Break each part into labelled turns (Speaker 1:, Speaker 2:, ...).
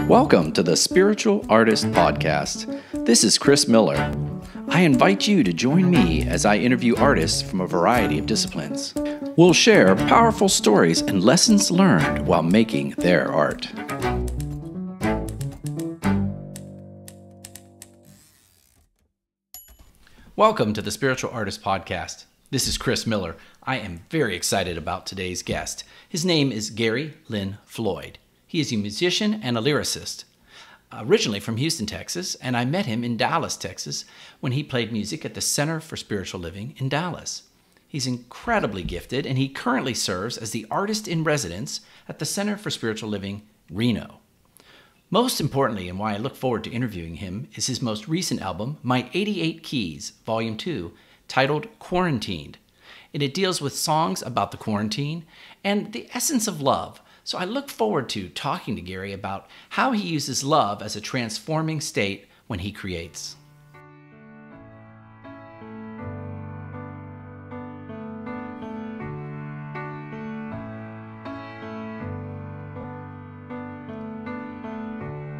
Speaker 1: Welcome to the Spiritual Artist Podcast. This is Chris Miller. I invite you to join me as I interview artists from a variety of disciplines. We'll share powerful stories and lessons learned while making their art. Welcome to the Spiritual Artist Podcast. This is Chris Miller. I am very excited about today's guest. His name is Gary Lynn Floyd. He is a musician and a lyricist, originally from Houston, Texas, and I met him in Dallas, Texas, when he played music at the Center for Spiritual Living in Dallas. He's incredibly gifted, and he currently serves as the artist in residence at the Center for Spiritual Living, Reno. Most importantly, and why I look forward to interviewing him, is his most recent album, My 88 Keys, Volume 2, titled Quarantined. And it deals with songs about the quarantine and the essence of love. So I look forward to talking to Gary about how he uses love as a transforming state when he creates.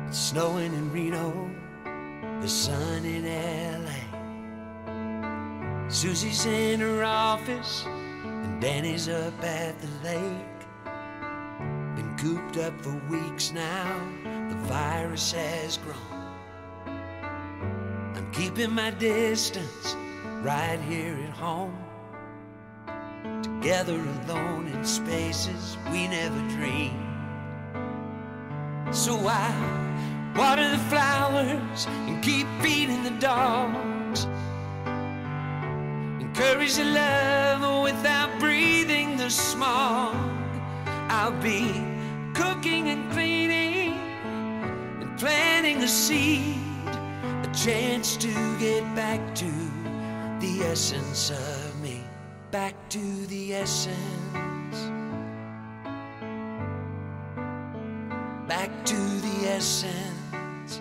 Speaker 2: It's snowing in Reno, the sun in LA. Susie's in her office and Danny's up at the lake. Been cooped up for weeks now, the virus has grown. I'm keeping my distance right here at home. Together alone in spaces we never dreamed. So I water the flowers and keep feeding the dogs. Encourage the love without breathing the smog. I'll be cooking and cleaning and planting a seed, a chance to get back to the essence of me, back to the essence, back to the essence.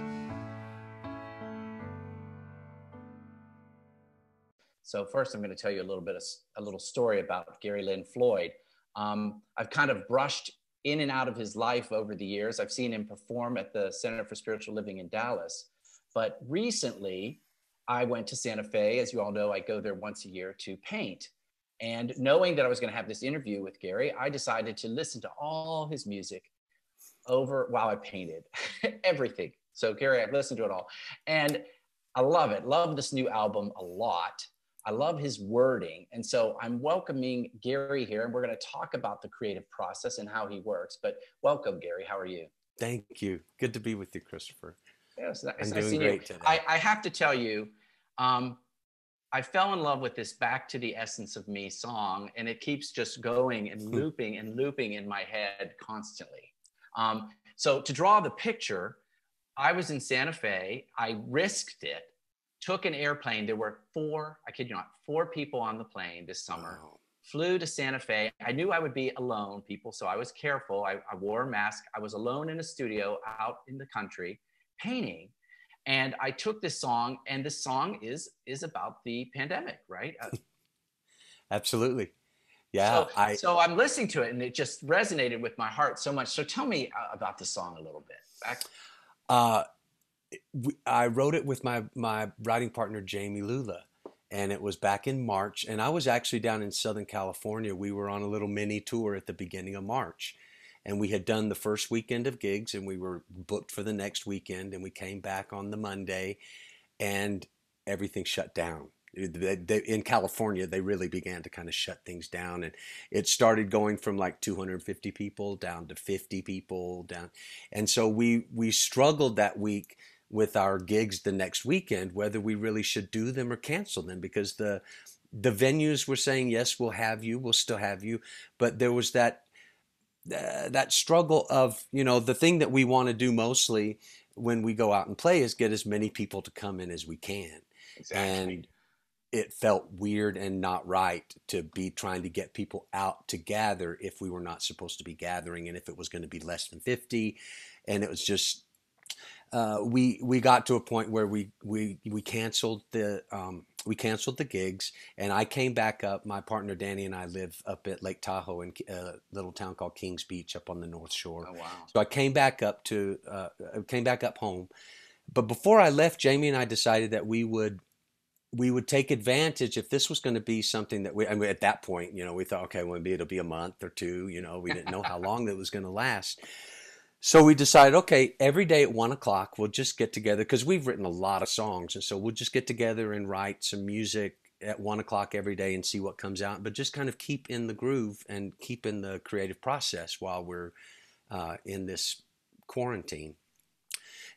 Speaker 1: So first, I'm going to tell you a little story about Gary Lynn Floyd. I've kind of brushed in and out of his life over the years. I've seen him perform at the Center for Spiritual Living in Dallas. But recently, I went to Santa Fe. As you all know, I go there once a year to paint. And knowing that I was going to have this interview with Gary, I decided to listen to all his music over while I painted. Everything. So Gary, I've listened to it all. And I love it. Love this new album a lot. I love his wording. And so I'm welcoming Gary here, and we're going to talk about the creative process and how he works. But welcome, Gary. How are you?
Speaker 3: Thank you. Good to be with you, Christopher.
Speaker 1: Yes,
Speaker 3: I'm doing great today.
Speaker 1: I have to tell you, I fell in love with this Back to the Essence of Me song, and it keeps just going and looping in my head constantly. So to draw the picture, I was in Santa Fe. I risked it. Took an airplane. There were four people on the plane this summer. Wow. Flew to Santa Fe. I knew I would be alone, people, so I was careful. I wore a mask. I was alone in a studio out in the country painting. And I took this song, and this song is about the pandemic, right?
Speaker 3: Absolutely. Yeah.
Speaker 1: So I'm listening to it, and it just resonated with my heart so much. So tell me about the song a little bit.
Speaker 3: I wrote it with my writing partner, Jamie Lula, and it was back in March. And I was actually down in Southern California. We were on a little mini tour at the beginning of March, and we had done the first weekend of gigs, and we were booked for the next weekend. And we came back on the Monday, and everything shut down. In California, they really began to kind of shut things down, and it started going from like 250 people down to 50 people down. And so we struggled that week with our gigs the next weekend, whether we really should do them or cancel them, because the venues were saying, yes, we'll still have you. But there was that struggle of, the thing that we want to do mostly when we go out and play is get as many people to come in as we can.
Speaker 1: Exactly.
Speaker 3: And it felt weird and not right to be trying to get people out to gather if we were not supposed to be gathering, and if it was going to be less than 50. And it was just, we got to a point where we canceled the gigs, and I came back up. My partner Danny and I live up at Lake Tahoe in a little town called Kings Beach up on the North Shore.
Speaker 1: Oh, wow.
Speaker 3: So I came back up home. But before I left, Jamie and I decided that we would take advantage if this was going to be something that I mean, at that point, we thought, okay, well, maybe it'll be a month or two. We didn't know how long that was going to last. So we decided, okay, every day at 1:00, we'll just get together, because we've written a lot of songs. And so we'll just get together and write some music at 1:00 every day and see what comes out, but just kind of keep in the groove and keep in the creative process while we're in this quarantine.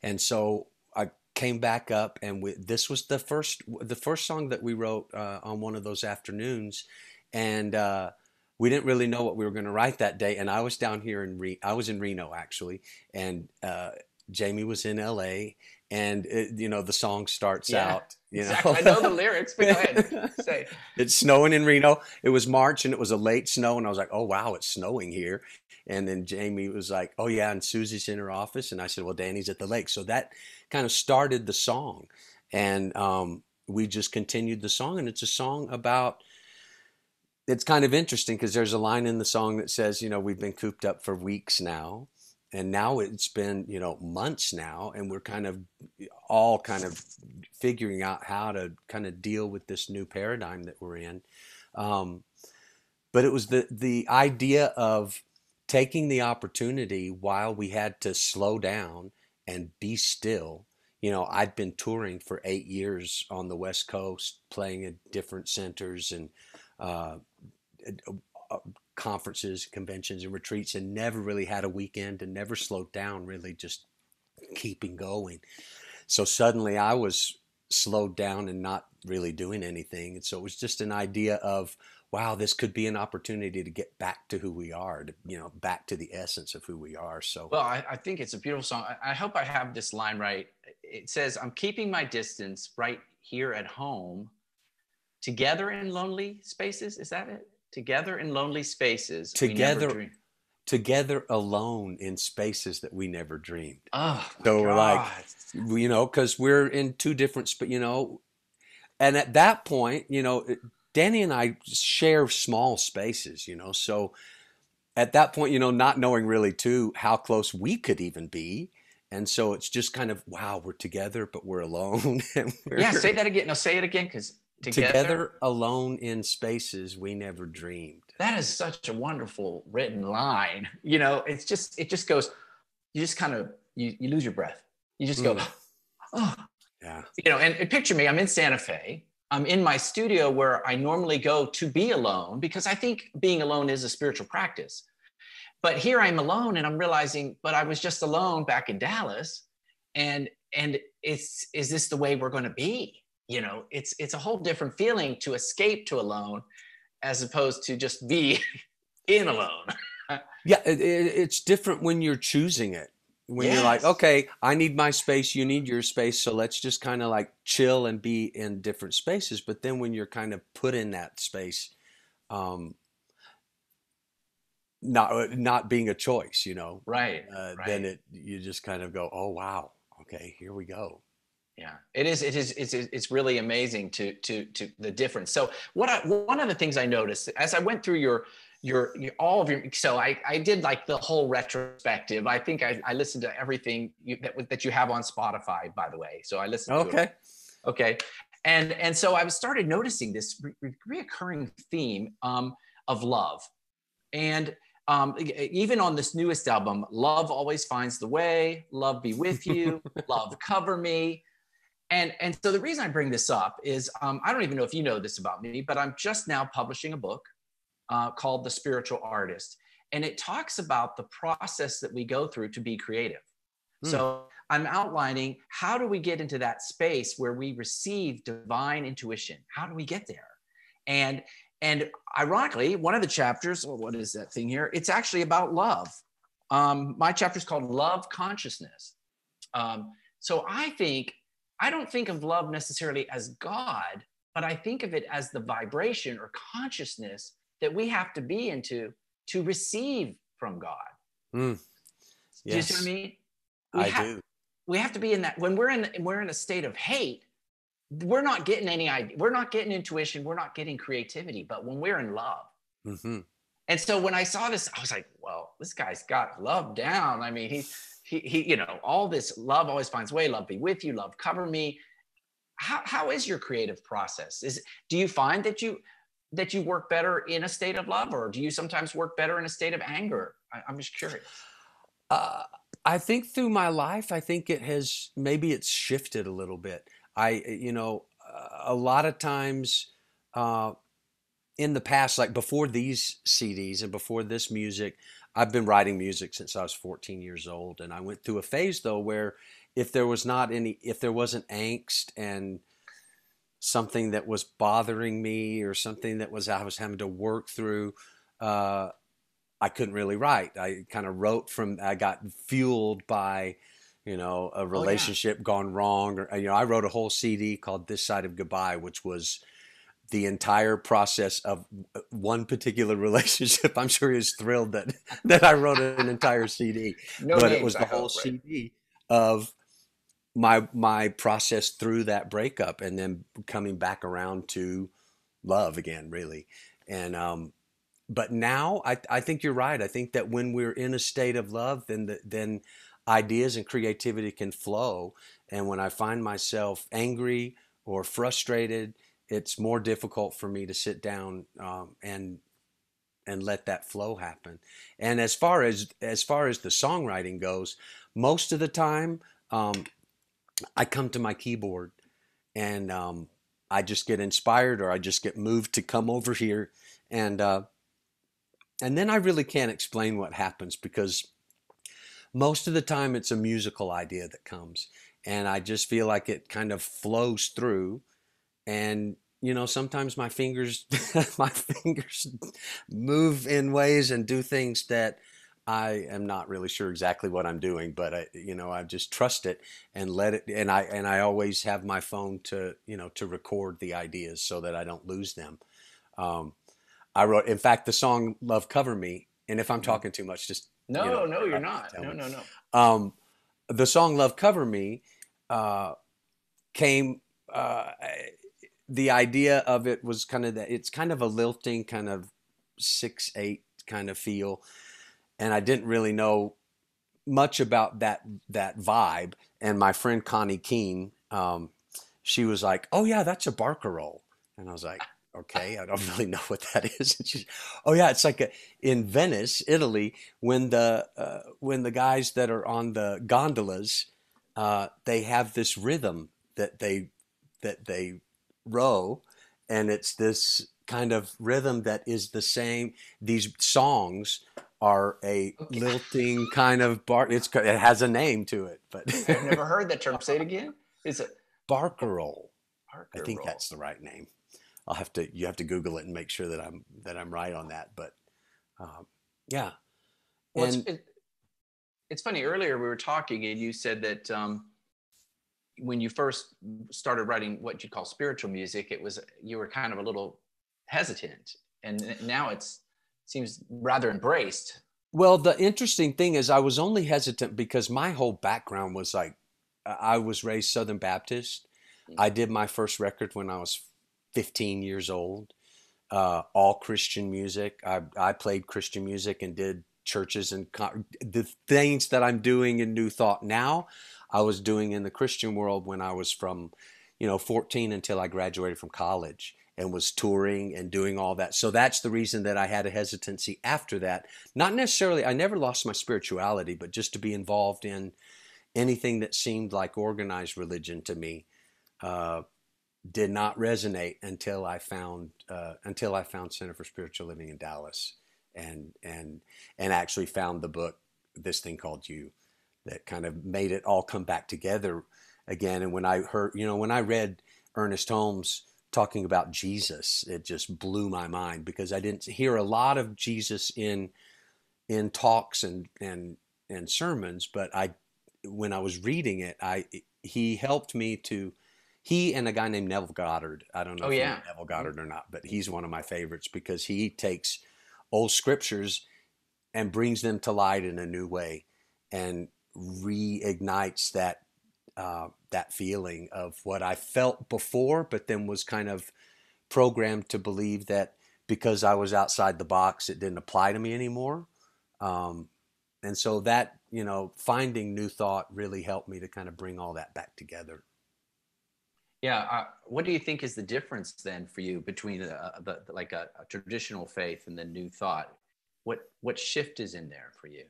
Speaker 3: And so I came back up, and this was the first song that we wrote on one of those afternoons. And we didn't really know what we were going to write that day. And I was down here I was in Reno, actually. And Jamie was in LA. And, the song starts out,
Speaker 1: Exactly. I know the lyrics, but go ahead. Say.
Speaker 3: It's snowing in Reno. It was March, and it was a late snow. And I was like, oh, wow, it's snowing here. And then Jamie was like, oh, yeah, and Susie's in her office. And I said, well, Danny's at the lake. So that kind of started the song. And we just continued the song. And it's a song about... It's kind of interesting, because there's a line in the song that says, we've been cooped up for weeks now, and now it's been, months now, and we're kind of figuring out how to kind of deal with this new paradigm that we're in. But it was the idea of taking the opportunity while we had to slow down and be still. I'd been touring for 8 years on the West Coast, playing at different centers and conferences, conventions, and retreats, and never really had a weekend, and never slowed down, really just keeping going. So suddenly I was slowed down and not really doing anything. And so it was just an idea of, wow, this could be an opportunity to get back to who we are, back to the essence of who we are. So,
Speaker 1: well, I think it's a beautiful song. I hope I have this line right. It says, I'm keeping my distance right here at home. Together in lonely spaces, is that it? Together in lonely spaces,
Speaker 3: together alone in spaces that we never dreamed.
Speaker 1: Oh,
Speaker 3: so we're like, because we're in two different, and at that point, Danny and I share small spaces, so at that point, not knowing really too how close we could even be. And so it's just kind of, wow, we're together, but we're alone.
Speaker 1: Say that again. No, say it again, because
Speaker 3: together alone in spaces we never dreamed.
Speaker 1: That is such a wonderful written line. It just goes, you just kind of, you lose your breath. You just go, oh.
Speaker 3: Yeah.
Speaker 1: And picture me, I'm in Santa Fe. I'm in my studio where I normally go to be alone, because I think being alone is a spiritual practice. But here I'm alone, and I'm realizing, but I was just alone back in Dallas. And is this the way we're going to be? It's a whole different feeling to escape to alone, as opposed to just be in alone.
Speaker 3: Yeah, it's different when you're choosing it. When you're like, okay, I need my space, you need your space, so let's just kind of like chill and be in different spaces. But then when you're kind of put in that space, not being a choice,
Speaker 1: right?
Speaker 3: Then you just kind of go, oh wow, okay, here we go.
Speaker 1: Yeah, it's really amazing to the difference. So one of the things I noticed as I went through your all of your, so I did like the whole retrospective. I think I listened to everything that you have on Spotify, by the way. So I listened to it. Okay. And so I started noticing this reoccurring theme of love. And even on this newest album, Love Always Finds the Way, Love Be With You, Love Cover Me. And so the reason I bring this up is, I don't even know if you know this about me, but I'm just now publishing a book called The Spiritual Artist. And it talks about the process that we go through to be creative. So I'm outlining, how do we get into that space where we receive divine intuition? How do we get there? And ironically, one of the chapters, what is that thing here? It's actually about love. My chapter is called Love Consciousness. So I don't think of love necessarily as God, but I think of it as the vibration or consciousness that we have to be into to receive from God.
Speaker 3: Yes.
Speaker 1: Do you see what I mean?
Speaker 3: I do.
Speaker 1: we have to be in that when we're in a state of hate, we're not getting any idea, we're not getting intuition, we're not getting creativity. But when we're in love,
Speaker 3: Mm-hmm.
Speaker 1: and so when I saw this, I was like, well, this guy's got love down. I mean, he you know, all this love always finds a way, love be with you, love cover me. How is your creative process? Do you find that you work better in a state of love, or do you sometimes work better in a state of anger? I'm just curious.
Speaker 3: I think through my life, I think maybe it's shifted a little bit. A lot of times in the past, like before these CDs and before this music, I've been writing music since I was 14 years old. And I went through a phase though, where if there wasn't angst and something that was bothering me or something that I was having to work through, I couldn't really write. I kind of wrote I got fueled by, a relationship gone wrong. Or, I wrote a whole CD called This Side of Goodbye, which was the entire process of one particular relationship. I'm sure he was thrilled that I wrote an entire CD, but it was the whole CD of my process through that breakup and then coming back around to love again, really. And, but now I think you're right. I think that when we're in a state of love, then ideas and creativity can flow. And when I find myself angry or frustrated, it's more difficult for me to sit down and let that flow happen. And as far as the songwriting goes, most of the time I come to my keyboard and I just get inspired or I just get moved to come over here and then I really can't explain what happens because most of the time it's a musical idea that comes and I just feel like it kind of flows through. And sometimes my fingers move in ways and do things that I am not really sure exactly what I'm doing, but I just trust it and let it. And I always have my phone to record the ideas so that I don't lose them. I wrote, in fact, the song "Love Cover Me," and if I'm talking too much, just
Speaker 1: no, you're not. No.
Speaker 3: The song "Love Cover Me" came. The idea of it was kind of that it's kind of a lilting kind of 6/8 kind of feel, and I didn't really know much about that vibe. And my friend Connie Keene, she was like, "Oh yeah, that's a barcarolle," and I was like, "Okay, I don't really know what that is." And she's, "Oh yeah, it's like in Venice, Italy, when the guys that are on the gondolas, they have this rhythm that they row, and it's this kind of rhythm that is the same. These songs are a lilting kind of it has a name to it, but
Speaker 1: I've never heard that term. Say it again. Is it
Speaker 3: barcarolle? I think that's the right name. You have to Google it and make sure that I'm right on that. But yeah.
Speaker 1: Well, it's funny. Earlier we were talking, and you said that when you first started writing what you call spiritual music, you were kind of a little hesitant, and now it seems rather embraced.
Speaker 3: Well, the interesting thing is I was only hesitant because my whole background was like, I was raised Southern Baptist. I did my first record when I was 15 years old, all Christian music. I played Christian music and did churches and the things that I'm doing in New Thought now, I was doing in the Christian world when I was from, 14 until I graduated from college and was touring and doing all that. So that's the reason that I had a hesitancy after that. Not necessarily, I never lost my spirituality, but just to be involved in anything that seemed like organized religion to me did not resonate until I found Center for Spiritual Living in Dallas and actually found the book, This Thing Called You, that kind of made it all come back together again. And when I read Ernest Holmes talking about Jesus, it just blew my mind because I didn't hear a lot of Jesus in talks and sermons, but when I was reading it, he helped me to. He and a guy named Neville Goddard. I don't know if you know Neville Goddard or not, but he's one of my favorites because he takes old scriptures and brings them to light in a new way and reignites that feeling of what I felt before, but then was kind of programmed to believe that because I was outside the box, it didn't apply to me anymore. And so that, finding new thought really helped me to kind of bring all that back together.
Speaker 1: Yeah. What do you think is the difference then for you between like a traditional faith and the new thought? What shift is in there for you?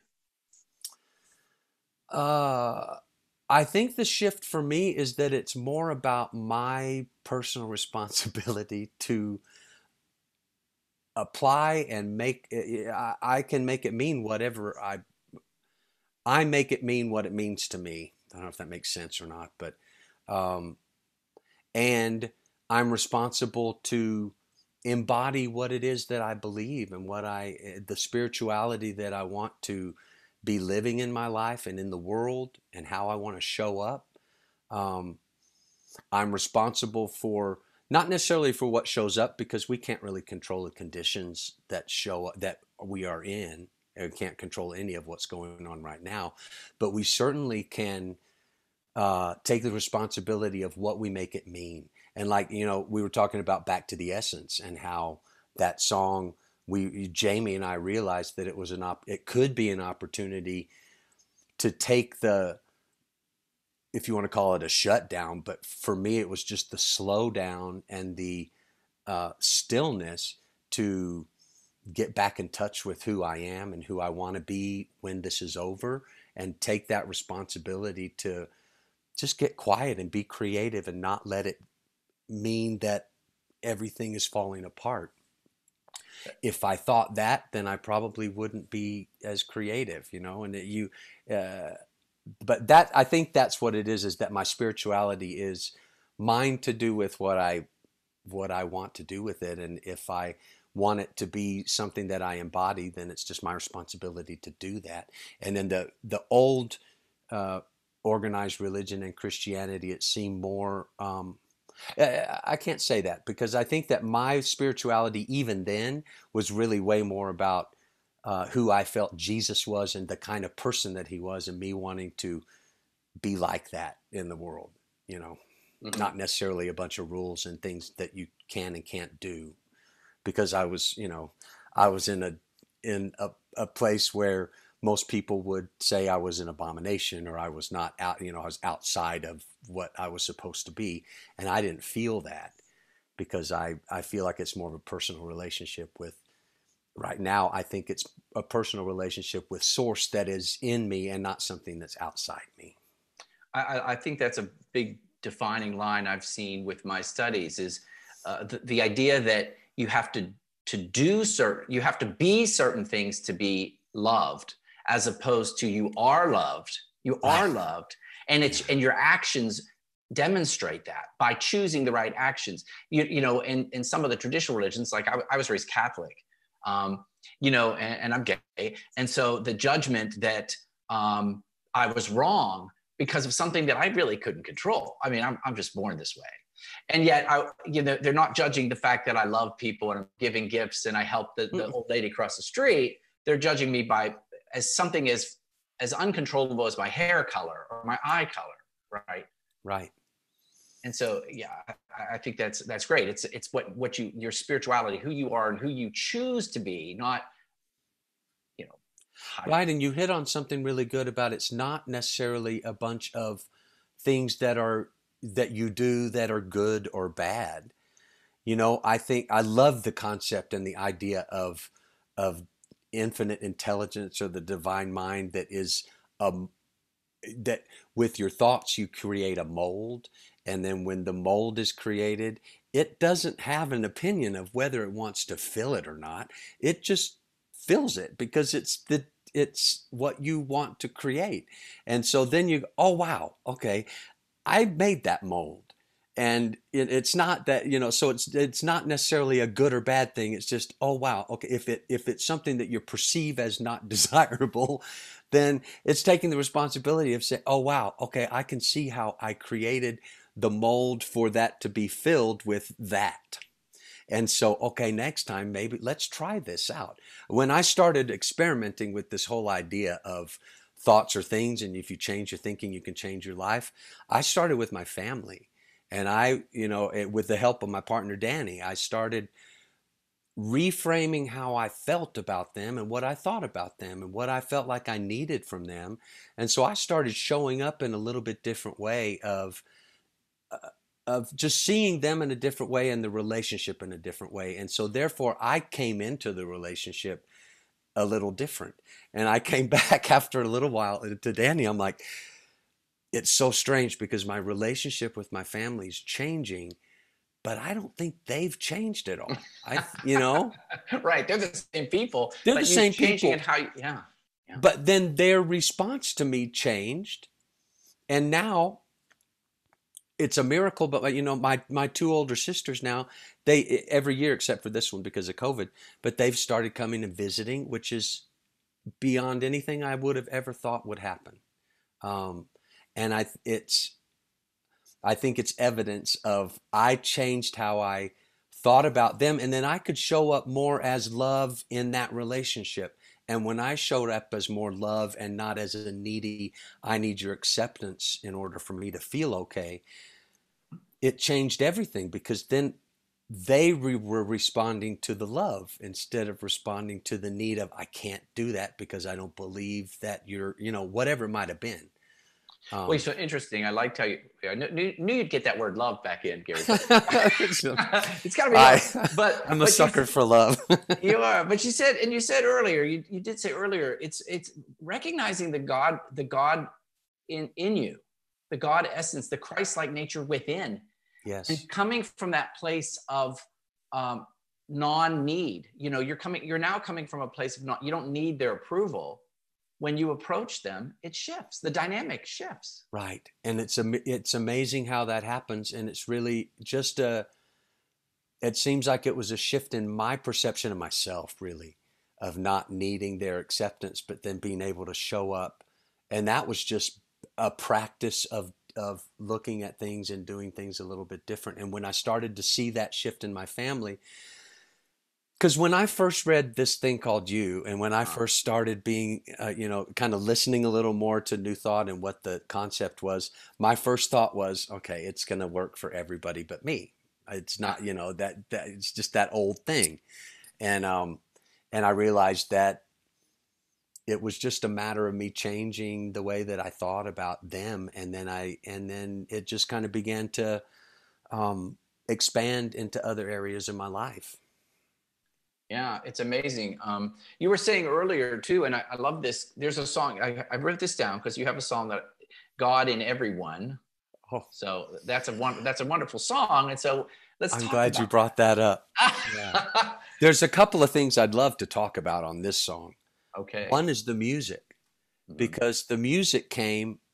Speaker 3: I think the shift for me is that it's more about my personal responsibility to apply and make it. I can make it mean whatever I make it mean what it means to me. I don't know if that makes sense or not, but and I'm responsible to embody what it is that I believe and the spirituality that I want to be living in my life and in the world and how I want to show up. I'm responsible for not necessarily for what shows up, because we can't really control the conditions that show up, that we are in, and we can't control any of what's going on right now, but we certainly can take the responsibility of what we make it mean. And like, we were talking about Back to the Essence and how that song, Jamie and I realized that it could be an opportunity to take if you want to call it a shutdown, but for me, it was just the slow down and the stillness to get back in touch with who I am and who I want to be when this is over, and take that responsibility to just get quiet and be creative and not let it mean that everything is falling apart. If I thought that, then I probably wouldn't be as creative, but I think that's what it is that my spirituality is mine to do with what I want to do with it. And if I want it to be something that I embody, then it's just my responsibility to do that. And then the old organized religion and Christianity, it seemed more, I can't say that, because I think that my spirituality even then was really way more about who I felt Jesus was and the kind of person that he was, and me wanting to be like that in the world,
Speaker 1: Mm-hmm.
Speaker 3: Not necessarily a bunch of rules and things that you can and can't do, because I was in a place where most people would say I was an abomination, or I was not out, I was outside of what I was supposed to be. And I didn't feel that, because I feel like it's more of a personal relationship with, right now, I think it's a personal relationship with source that is in me and not something that's outside me.
Speaker 1: I think that's a big defining line I've seen with my studies is the idea that you have to you have to be certain things to be loved, as opposed to you are loved, and your actions demonstrate that by choosing the right actions. In some of the traditional religions, like I was raised Catholic, and I'm gay. And so the judgment that I was wrong because of something that I really couldn't control. I mean, I'm just born this way. And yet, they're not judging the fact that I love people and I'm giving gifts and I help the old lady across the street. They're judging me as something as uncontrollable as my hair color or my eye color, right?
Speaker 3: Right.
Speaker 1: And so, yeah, I think that's great. It's what your spirituality, who you are and who you choose to be, not,
Speaker 3: Right. And you hit on something really good about it's not necessarily a bunch of things that you do that are good or bad. I think I love the concept and the idea of infinite intelligence, or the divine mind, that is that with your thoughts you create a mold, and then when the mold is created, it doesn't have an opinion of whether it wants to fill it or not. It just fills it because it's what you want to create. And so then you go, oh wow, okay, I made that mold. And it's not that, so it's not necessarily a good or bad thing. It's just, oh wow, okay, if it's something that you perceive as not desirable, then it's taking the responsibility of saying, oh wow, okay, I can see how I created the mold for that to be filled with that. And so, okay, next time, maybe let's try this out. When I started experimenting with this whole idea of thoughts or things, and if you change your thinking, you can change your life. I started with my family, and with the help of my partner Danny, I started reframing how I felt about them and what I thought about them and what I felt like I needed from them. And so I started showing up in a little bit different way of just seeing them in a different way and the relationship in a different way. And so therefore I came into the relationship a little different. And I came back after a little while to Danny. I'm like, it's so strange because my relationship with my family is changing, but I don't think they've changed at all.
Speaker 1: Right. They're the same people.
Speaker 3: They're the same people.
Speaker 1: And how yeah.
Speaker 3: But then their response to me changed. And now it's a miracle. But my two older sisters now, they every year except for this one because of COVID, but they've started coming and visiting, which is beyond anything I would have ever thought would happen. And I think it's evidence of I changed how I thought about them, and then I could show up more as love in that relationship. And when I showed up as more love and not as a needy, I need your acceptance in order for me to feel okay, it changed everything, because then they were responding to the love instead of responding to the need of, I can't do that because I don't believe that you're, whatever it might have been.
Speaker 1: Well, so interesting. I liked how I knew you'd get that word love back in, Gary. It's got to be love. But
Speaker 3: I'm a sucker for love.
Speaker 1: You are. But you said earlier, you did say earlier, it's recognizing the God in you, the God essence, the Christ-like nature within.
Speaker 3: Yes.
Speaker 1: And coming from that place of non-need. You're now coming from a place of you don't need their approval. When you approach them, it shifts. The dynamic shifts.
Speaker 3: Right. And it's amazing how that happens. And it's really just it seems like it was a shift in my perception of myself, really, of not needing their acceptance, but then being able to show up. And that was just a practice of looking at things and doing things a little bit different. And when I started to see that shift in my family, because when I first read this thing called You, and when I first started being, kind of listening a little more to New Thought and what the concept was, my first thought was, okay, it's going to work for everybody but me. It's not, that it's just that old thing. And I realized that it was just a matter of me changing the way that I thought about them. And then it just kind of began to expand into other areas of my life.
Speaker 1: Yeah, it's amazing. You were saying earlier too, and I love this. There's a song, I wrote this down because you have a song that God in Everyone.
Speaker 3: Oh.
Speaker 1: So that's a wonderful song. And so
Speaker 3: I'm glad you brought that up. Yeah. There's a couple of things I'd love to talk about on this song.
Speaker 1: Okay.
Speaker 3: One is the music, because the music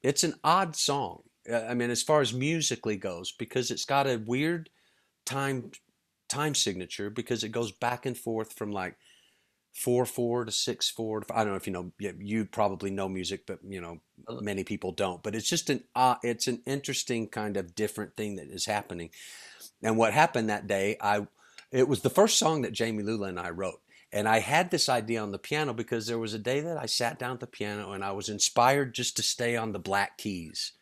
Speaker 3: it's an odd song. I mean, as far as musically goes, because it's got a weird time signature, because it goes back and forth from like 4/4 to 6/4. I don't know if you probably know music, but many people don't. But it's just it's an interesting kind of different thing that is happening. And what happened that day, it was the first song that Jamie Lula and I wrote. And I had this idea on the piano because there was a day that I sat down at the piano and I was inspired just to stay on the black keys.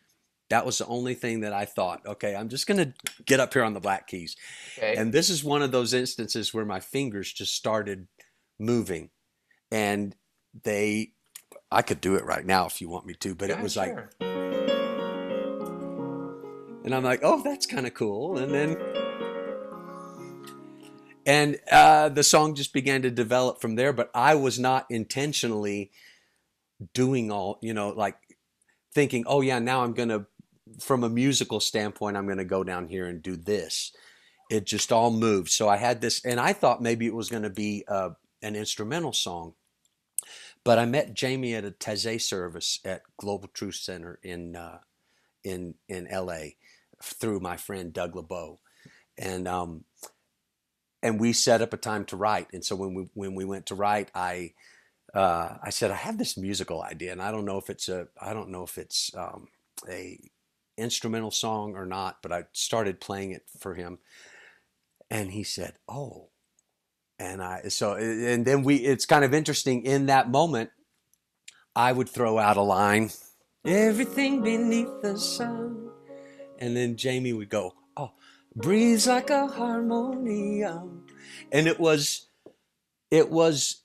Speaker 3: That was the only thing that I thought, okay, I'm just going to get up here on the black keys. Okay. And this is one of those instances where my fingers just started moving. And I could do it right now if you want me to, but it was sure. Like, and I'm like, oh, that's kind of cool. And the song just began to develop from there, but I was not intentionally doing all, like thinking, oh yeah, now I'm going to, from a musical standpoint, I'm going to go down here and do this. It just all moved. So I had this, and I thought maybe it was going to be an instrumental song, but I met Jamie at a Taizé service at Global Truth Center in LA through my friend Doug LeBeau. And we set up a time to write. And so when we went to write, I said, I have this musical idea, and I don't know if it's a instrumental song or not, but I started playing it for him, and he said, oh, and then it's kind of interesting in that moment. I would throw out a line, everything beneath the sun. And then Jamie would go, oh, breathes like a harmonium. And it was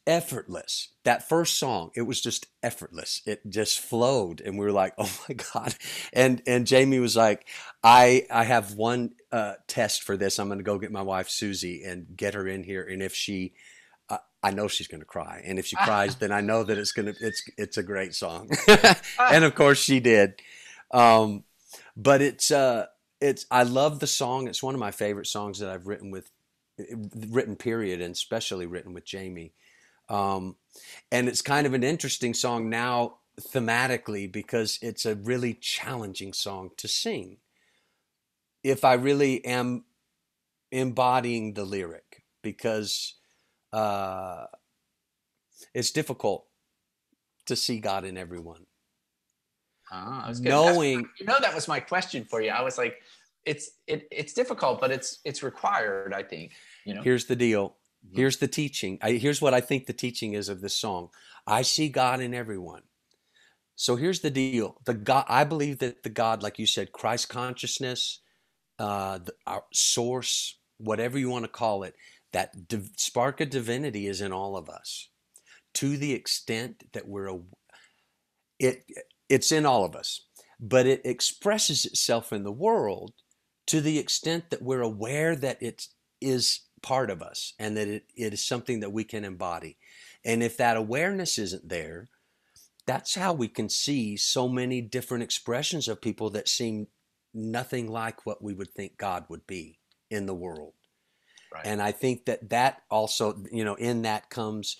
Speaker 3: effortless. That first song, it was just effortless. It just flowed, and we were like, "Oh my God!" And Jamie was like, "I have one test for this. I'm going to go get my wife Susie and get her in here. And if she, I know she's going to cry. And if she cries, then I know that it's a great song." And of course, she did. But it's I love the song. It's one of my favorite songs that I've written period, and especially written with Jamie. And it's kind of an interesting song now thematically because it's a really challenging song to sing. If I really am embodying the lyric, because it's difficult to see God in everyone.
Speaker 1: I was good.
Speaker 3: Knowing,
Speaker 1: That was my question for you. I was like, it's difficult, but it's required, I think.
Speaker 3: Here's the deal. Here's the teaching. Here's what I think the teaching is of this song. I see God in everyone. So here's the deal. I believe that the God, like you said, Christ consciousness, our source, whatever you want to call it, that spark of divinity is in all of us. To the extent that it's in all of us, but it expresses itself in the world to the extent that we're aware that it is part of us and that it is something that we can embody. And if that awareness isn't there, that's how we can see so many different expressions of people that seem nothing like what we would think God would be in the world. Right. And I think that also, in that comes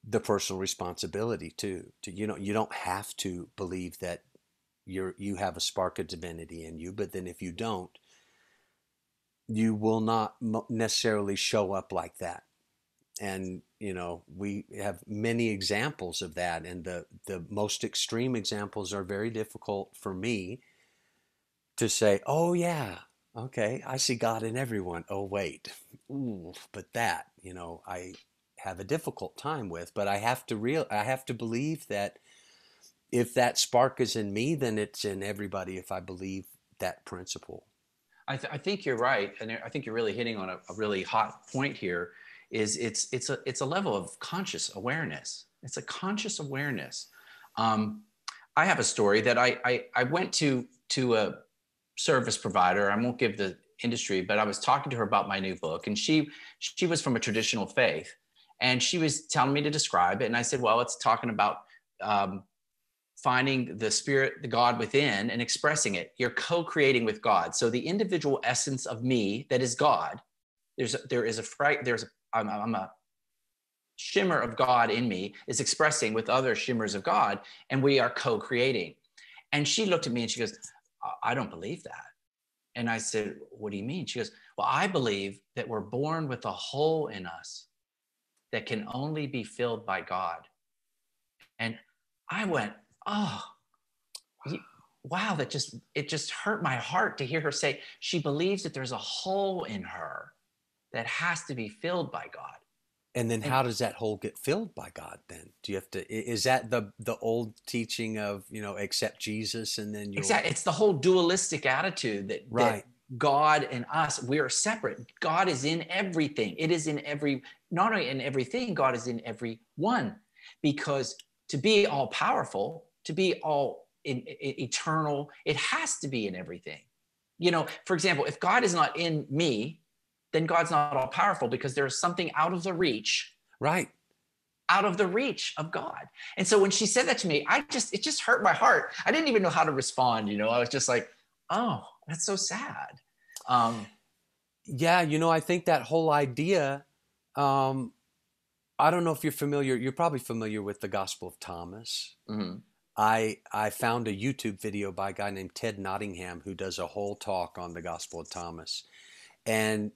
Speaker 3: the personal responsibility too. You don't have to believe that you have a spark of divinity in you, but then if you don't, you will not necessarily show up like that. And we have many examples of that, and the most extreme examples are very difficult for me to say, oh yeah, okay, I see God in everyone. Oh wait, but that I have a difficult time with. But I have to believe that if that spark is in me, then it's in everybody. If I believe that principle.
Speaker 1: I think you're right, and I think you're really hitting on a really hot point here. It's a level of conscious awareness. It's a conscious awareness. I have a story that I went to a service provider. I won't give the industry, but I was talking to her about my new book, and she was from a traditional faith, and she was telling me to describe it, and I said, well, it's talking about finding the spirit, the God within, and expressing it. You're co-creating with God. So the individual essence of me that is God, I'm a shimmer of God in me is expressing with other shimmers of God, and we are co-creating. And she looked at me and she goes, I don't believe that. And I said, what do you mean? She goes, well, I believe that we're born with a hole in us that can only be filled by God. And I went, oh, wow, it just hurt my heart to hear her say she believes that there's a hole in her that has to be filled by God.
Speaker 3: And then how does that hole get filled by God then? Do you have to, is that the old teaching of, accept Jesus and then you'll...
Speaker 1: Exactly. It's the whole dualistic attitude that,
Speaker 3: right.
Speaker 1: that God and us, we are separate. God is in everything. It is in not only in everything, God is in every one. Because to be all powerful, to be all eternal, it has to be in everything. For example, if God is not in me, then God's not all powerful because there's something out of the reach.
Speaker 3: Right.
Speaker 1: Out of the reach of God. And so when she said that to me, it just hurt my heart. I didn't even know how to respond. I was just like, oh, that's so sad.
Speaker 3: Yeah. I think that whole idea, I don't know if you're probably familiar with the Gospel of Thomas. Mm-hmm. I found a YouTube video by a guy named Ted Nottingham who does a whole talk on the Gospel of Thomas. And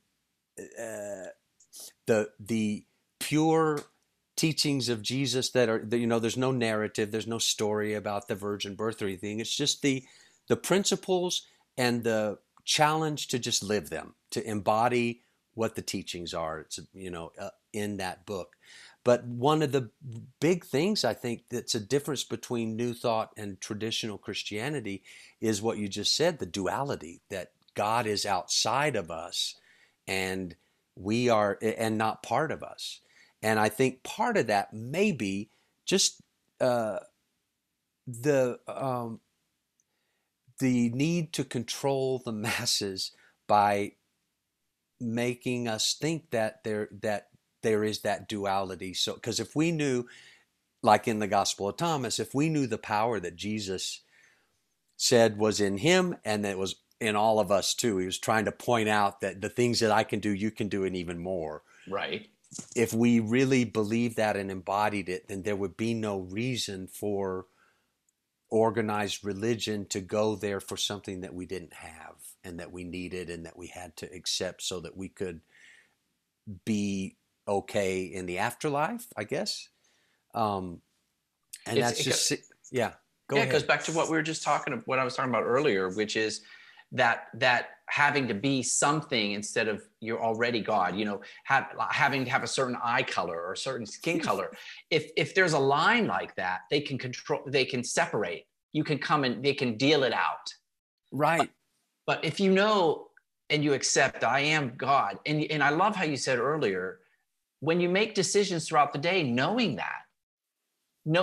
Speaker 3: the pure teachings of Jesus that are, there's no narrative, there's no story about the virgin birth or anything. It's just the principles and the challenge to just live them, to embody what the teachings are. It's in that book. But one of the big things I think that's a difference between New Thought and traditional Christianity is what you just said, the duality, that God is outside of us and we are, and not part of us. And I think part of that may be just the need to control the masses by making us think that there is that duality. So, because if we knew, like in the Gospel of Thomas, if we knew the power that Jesus said was in him and that was in all of us too, he was trying to point out that the things that I can do, you can do, and even more.
Speaker 1: Right.
Speaker 3: If we really believed that and embodied it, then there would be no reason for organized religion to go there for something that we didn't have and that we needed and that we had to accept so that we could be okay in the afterlife, I guess. And that's just, yeah. Go ahead.
Speaker 1: It goes back to what we were just what I was talking about earlier, which is that having to be something instead of you're already God, having to have a certain eye color or a certain skin color. If there's a line like that, they can separate. You can come and they can deal it out.
Speaker 3: Right.
Speaker 1: But if you know and you accept I am God, and I love how you said earlier, when you make decisions throughout the day, knowing that,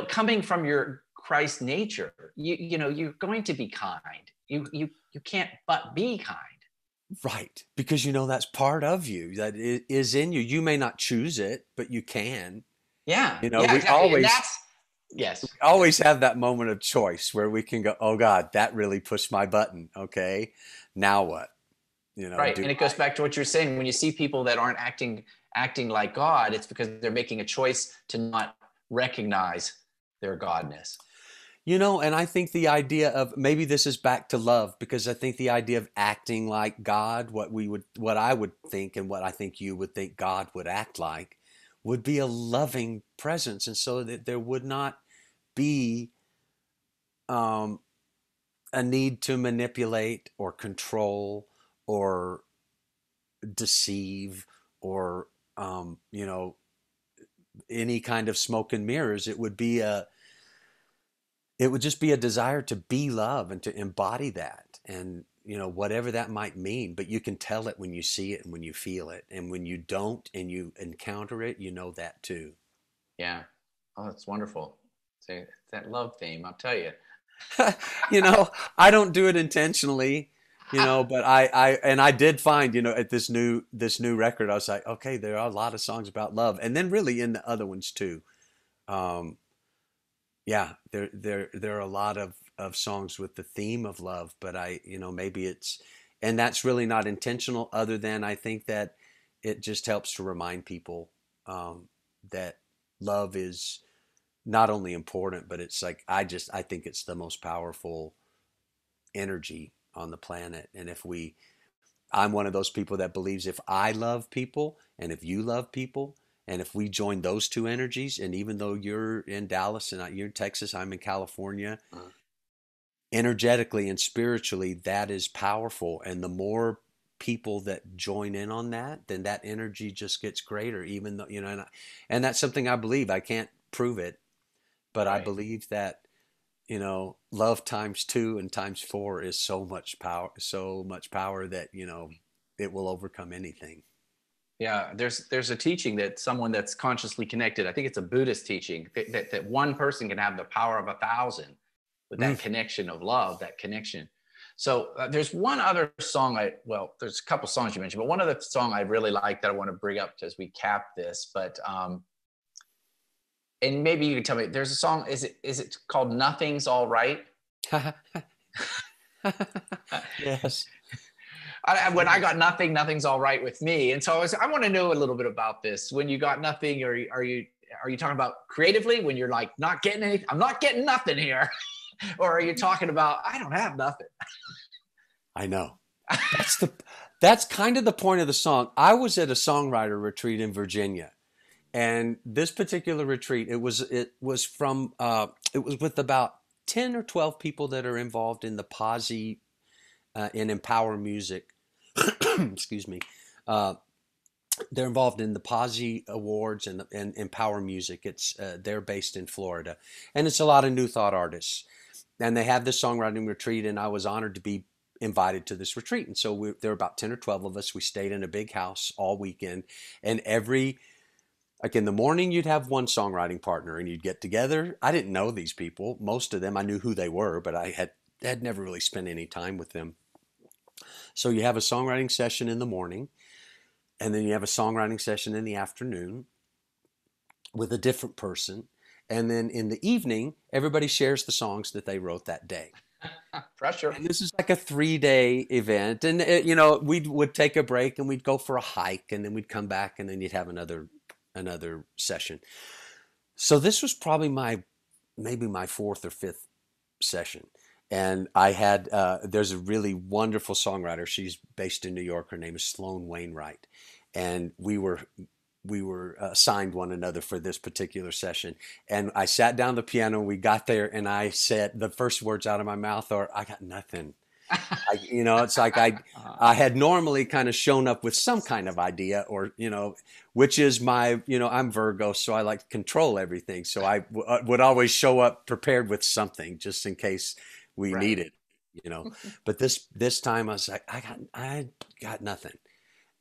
Speaker 1: coming from your Christ nature, you're going to be kind. You can't but be kind.
Speaker 3: Right. Because that's part of you, that is in you. You may not choose it, but you can.
Speaker 1: Yeah.
Speaker 3: We
Speaker 1: exactly.
Speaker 3: always have that moment of choice where we can go, oh God, that really pushed my button. Okay. Now what?
Speaker 1: Right. And it goes back to what you're saying. When you see people that aren't acting like God, it's because they're making a choice to not recognize their godness.
Speaker 3: And I think the idea of, maybe this is back to love, because I think the idea of acting like God, what I would think and what I think you would think God would act like, would be a loving presence. And so that there would not be a need to manipulate or control or deceive or, any kind of smoke and mirrors. It would just be a desire to be love and to embody that, and whatever that might mean. But you can tell it when you see it and when you feel it, and when you don't and you encounter it, that too.
Speaker 1: Yeah. Oh, that's wonderful. So that love theme, I'll tell you.
Speaker 3: I don't do it intentionally, but I did find, at this new record, I was like, okay, there are a lot of songs about love, and then really in the other ones too. Yeah, there are a lot of songs with the theme of love, but maybe and that's really not intentional, other than I think that it just helps to remind people that love is not only important, but it's like, I think it's the most powerful energy on the planet. And I'm one of those people that believes if I love people and if you love people, and if we join those two energies, and even though you're in Dallas and you're in Texas, I'm in California, energetically and spiritually, that is powerful. And the more people that join in on that, then that energy just gets greater, even though, and that's something I believe. I can't prove it, but right. I believe that, love times 2 and times 4 is so much power that, it will overcome anything.
Speaker 1: Yeah, there's a teaching that someone that's consciously connected, I think it's a Buddhist teaching, that one person can have the power of 1,000 with that connection of love, that connection. So there's one other song there's a couple songs you mentioned, but one other song I really like that I want to bring up as we cap this, but and maybe you can tell me, there's a song, is it called Nothing's All Right?
Speaker 3: Yes.
Speaker 1: When I got nothing, nothing's all right with me. And so I want to know a little bit about this. When you got nothing, are you talking about creatively when you're like, not getting anything, I'm not getting nothing here? Or are you talking about, I don't have nothing?
Speaker 3: I know. That's kind of the point of the song. I was at a songwriter retreat in Virginia, and this particular retreat, it was with about 10 or 12 people that are involved in the posse in Empower Music. Excuse me. They're involved in the Posy Awards and Power Music. They're based in Florida, and it's a lot of New Thought artists. And they have this songwriting retreat, and I was honored to be invited to this retreat. And so there were about 10 or 12 of us. We stayed in a big house all weekend, and like in the morning, you'd have one songwriting partner, and you'd get together. I didn't know these people. Most of them, I knew who they were, but I had never really spent any time with them. So you have a songwriting session in the morning, and then you have a songwriting session in the afternoon with a different person. And then in the evening, everybody shares the songs that they wrote that day.
Speaker 1: Pressure.
Speaker 3: And this is like a 3-day event. And, we would take a break and we'd go for a hike, and then we'd come back, and then you'd have another session. So this was probably maybe my 4th or 5th session. And I had, there's a really wonderful songwriter. She's based in New York. Her name is Sloan Wainwright. And we were assigned one another for this particular session. And I sat down the piano, we got there, and I said, the first words out of my mouth are, I got nothing. It's like I had normally kind of shown up with some kind of idea, or, which is I'm Virgo, so I like to control everything. So I would always show up prepared with something just in case we need it, But this time I was like, I got nothing.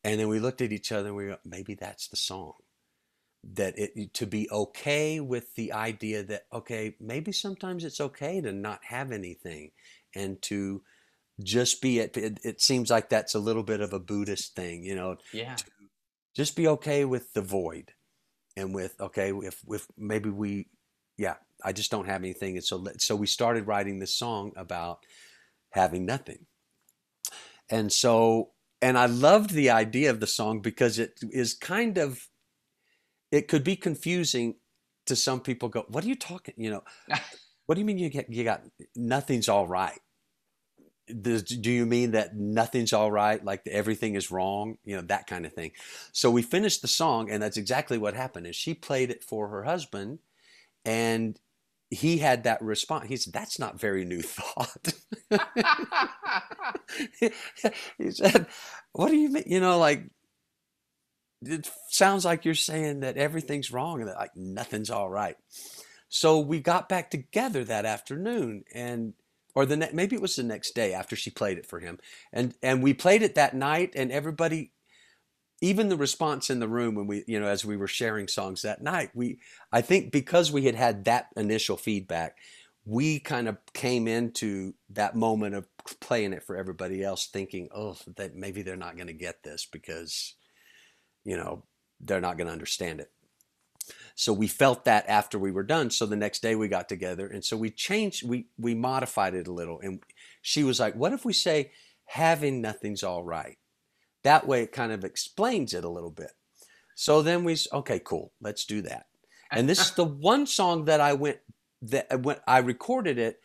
Speaker 3: And then we looked at each other and we go, maybe that's the song. To be okay with the idea that, okay, maybe sometimes it's okay to not have anything, and to just be it seems like that's a little bit of a Buddhist thing,
Speaker 1: Yeah.
Speaker 3: to just be okay with the void, and with, okay, if maybe I just don't have anything. And so we started writing this song about having nothing. And I loved the idea of the song because it is it could be confusing to some people. Go, what are you talking? What do you mean you got nothing's all right? Do you mean that nothing's all right? Like everything is wrong? That kind of thing. So we finished the song, and that's exactly what happened. Is she played it for her husband, and he had that response. He said, "That's not very New Thought." He said, "What do you mean? Like, it sounds like you're saying that everything's wrong and that like nothing's all right." So we got back together that afternoon, or maybe it was the next day after she played it for him, and we played it that night, and everybody, even the response in the room when we, as we were sharing songs that night, I think because we had that initial feedback, we kind of came into that moment of playing it for everybody else thinking, oh, that maybe they're not going to get this because, they're not going to understand it. So we felt that after we were done. So the next day we got together, and so we modified it a little. And she was like, what if we say having nothing's all right? That way it kind of explains it a little bit. So then okay, cool, let's do that. And this is the one song that when I recorded it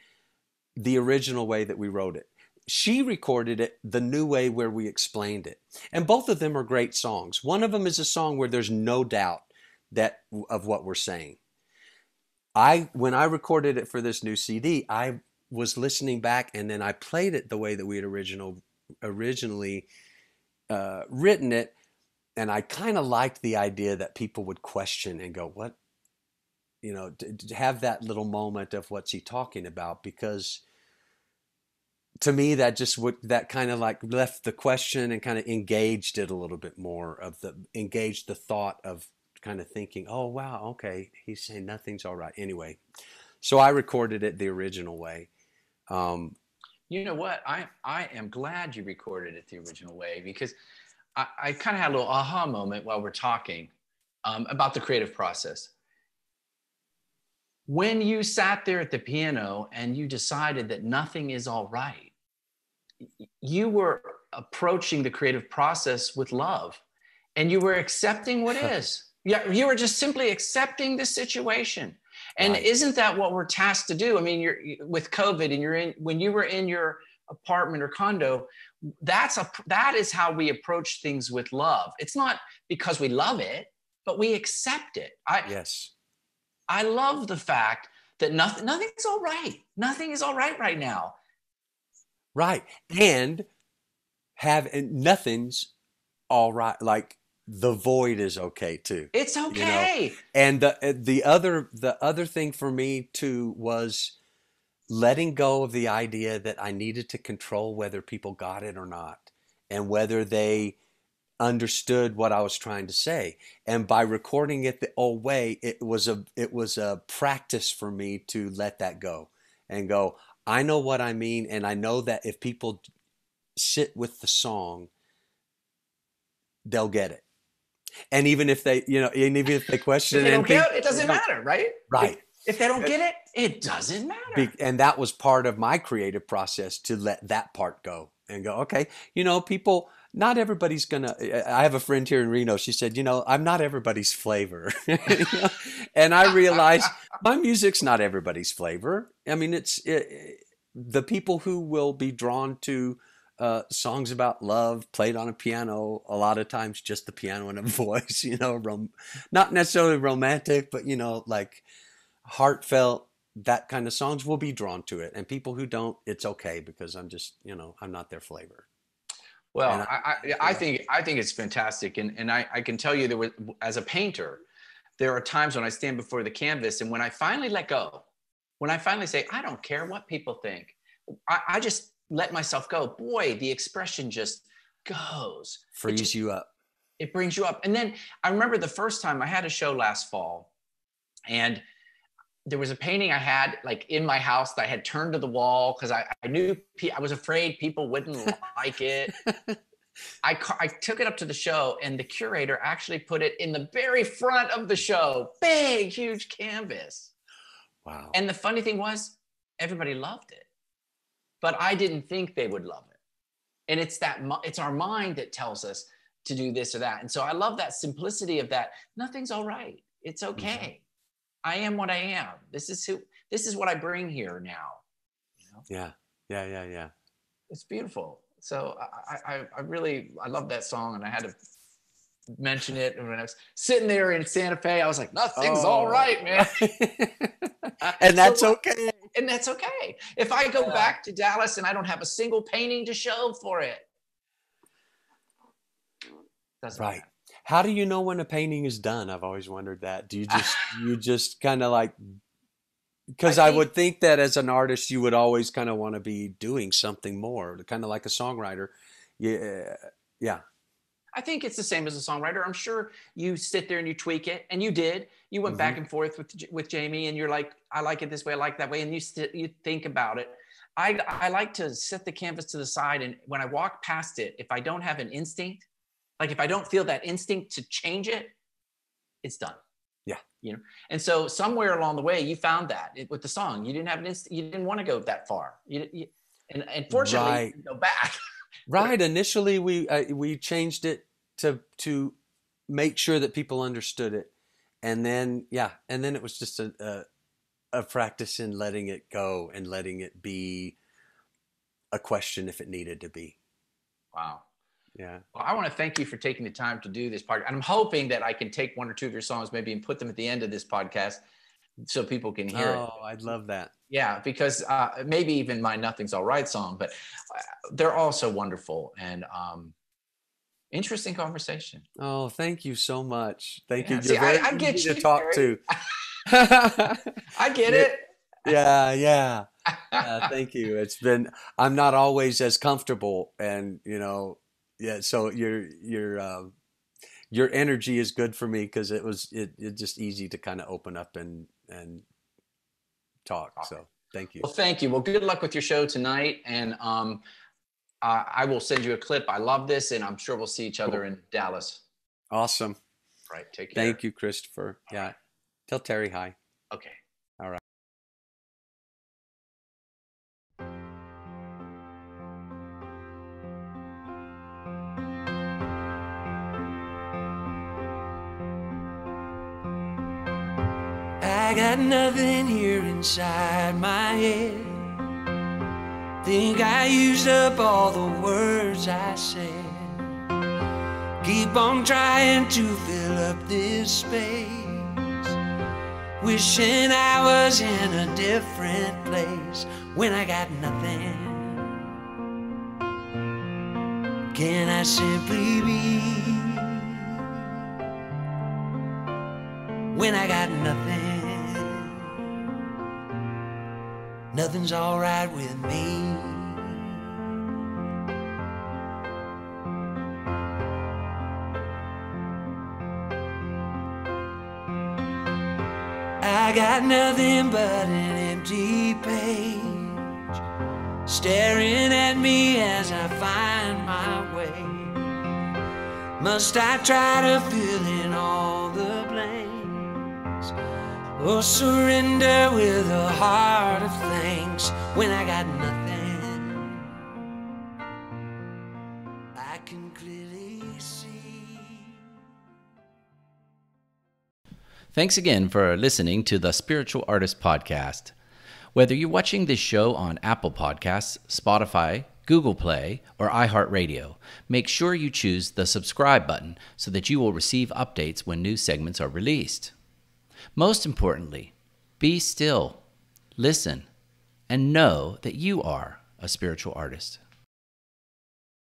Speaker 3: the original way that we wrote it. She recorded it the new way where we explained it. And both of them are great songs. One of them is a song where there's no doubt of what we're saying. When I recorded it for this new CD, I was listening back, and then I played it the way that we had originally written it, and I kind of liked the idea that people would question and go, what, to have that little moment of what's he talking about, because to me that kind of like left the question and kind of engaged it a little bit more, engaged the thought of kind of thinking, oh wow, okay, he's saying nothing's all right. Anyway, so I recorded it the original way.
Speaker 1: You know what? I am glad you recorded it the original way, because I kind of had a little aha moment while we're talking about the creative process. When you sat there at the piano and you decided that nothing is all right, you were approaching the creative process with love, and you were accepting what is. Yeah, you were just simply accepting the situation. And
Speaker 3: Right.
Speaker 1: Isn't that what we're tasked to do? I mean, you're with COVID, and when you were in your apartment or condo, that is how we approach things with love. It's not because we love it, but we accept it.
Speaker 3: Yes.
Speaker 1: I love the fact that nothing's all right. Nothing is all right now.
Speaker 3: Right. And nothing's all right. Like, the void is okay too.
Speaker 1: It's
Speaker 3: You know,
Speaker 1: okay.
Speaker 3: and the other thing for me too was letting go of the idea that I needed to control whether people got it or not, and whether they understood what I was trying to say. And by recording it the old way, it was a practice for me to let that go and go, I know what I mean, and I know that if people sit with the song, they'll get it. And even if they, and even if they question
Speaker 1: If they
Speaker 3: it
Speaker 1: don't
Speaker 3: and think,
Speaker 1: get it, it doesn't matter, right?
Speaker 3: right.
Speaker 1: If they don't get it, it doesn't matter.
Speaker 3: And that was part of my creative process, to let that part go and go, okay, people, not everybody's gonna, I have a friend here in Reno, she said, I'm not everybody's flavor. And I realized my music's not everybody's flavor. I mean, the people who will be drawn to songs about love played on a piano, a lot of times just the piano and a voice, not necessarily romantic, but like heartfelt, that kind of songs, will be drawn to it. And people who don't, it's okay, because I'm just, I'm not their flavor.
Speaker 1: Well, I think it's fantastic, and I can tell you, as a painter, there are times when I stand before the canvas, and when I finally let go, when I finally say, I don't care what people think, I just let myself go. Boy, the expression just goes.
Speaker 3: Frees you up.
Speaker 1: It brings you up. And then I remember the first time I had a show last fall, and there was a painting I had like in my house that I had turned to the wall because I knew I was afraid people wouldn't like it. I took it up to the show, and the curator actually put it in the very front of the show, big, huge canvas.
Speaker 3: Wow.
Speaker 1: And the funny thing was, everybody loved it, but I didn't think they would love it. And it's our mind that tells us to do this or that. And so I love that simplicity of that. Nothing's all right. It's okay. Mm-hmm. I am what I am. This is what I bring here now.
Speaker 3: Yeah.
Speaker 1: It's beautiful. So I really love that song, and I had to mention it. And when I was sitting there in Santa Fe, I was like, nothing's all right, man.
Speaker 3: And that's okay.
Speaker 1: And that's okay. If I go back to Dallas and I don't have a single painting to show for it, doesn't matter.
Speaker 3: How do you know when a painting is done? I've always wondered that. Do you just kind of like, because I would think that as an artist, you would always kind of want to be doing something more, kind of like a songwriter. Yeah.
Speaker 1: I think it's the same as a songwriter. I'm sure you sit there and you tweak it, and you did. You went back and forth with Jamie, and you're like, I like it this way, I like that way, and you think about it. I like to set the canvas to the side, and when I walk past it, if I don't have an instinct, like if I don't feel that instinct to change it, it's done.
Speaker 3: Yeah.
Speaker 1: And so somewhere along the way, you found that with the song. You didn't have an instinct. You didn't want to go that far. And fortunately, you go back.
Speaker 3: Right. Initially, we changed it to make sure that people understood it, and then it was just a practice in letting it go and letting it be a question if it needed to be.
Speaker 1: Wow.
Speaker 3: Yeah.
Speaker 1: Well, I want to thank you for taking the time to do this podcast. And I'm hoping that I can take one or two of your songs maybe and put them at the end of this podcast so people can hear it.
Speaker 3: Oh, I'd love that.
Speaker 1: Yeah, because maybe even my Nothing's All Right song, but they're all so wonderful and interesting conversation.
Speaker 3: Oh, thank you so much. Thank you.
Speaker 1: See, I get you
Speaker 3: to talk
Speaker 1: Gary.
Speaker 3: to.
Speaker 1: I get it.
Speaker 3: Yeah. Thank you. I'm not always as comfortable, and so your energy is good for me, because it's just easy to kind of open up and talk. So thank you.
Speaker 1: Well, thank you. Well, good luck with your show tonight, and I will send you a clip. I love this, and I'm sure we'll see each other in Dallas.
Speaker 3: Awesome.
Speaker 1: Right. Take care.
Speaker 3: Thank you, Christopher.
Speaker 1: All right.
Speaker 3: Tell Terry hi.
Speaker 1: Okay.
Speaker 3: All right.
Speaker 2: I got nothing here inside my head. Think I used up all the words I said. Keep on trying to fill up this space, wishing I was in a different place. When I got nothing, can I simply be? when I got nothing. Nothing's alright with me. I got nothing but an empty page staring at me as I find my way. Must I try to fill in all the blanks, or surrender with a heart of thanks when I got nothing I can clearly see?
Speaker 1: Thanks again for listening to the Spiritual Artist Podcast. Whether you're watching this show on Apple Podcasts, Spotify, Google Play, or iHeartRadio, make sure you choose the subscribe button so that you will receive updates when new segments are released. Most importantly, be still, listen, and know that you are a spiritual artist.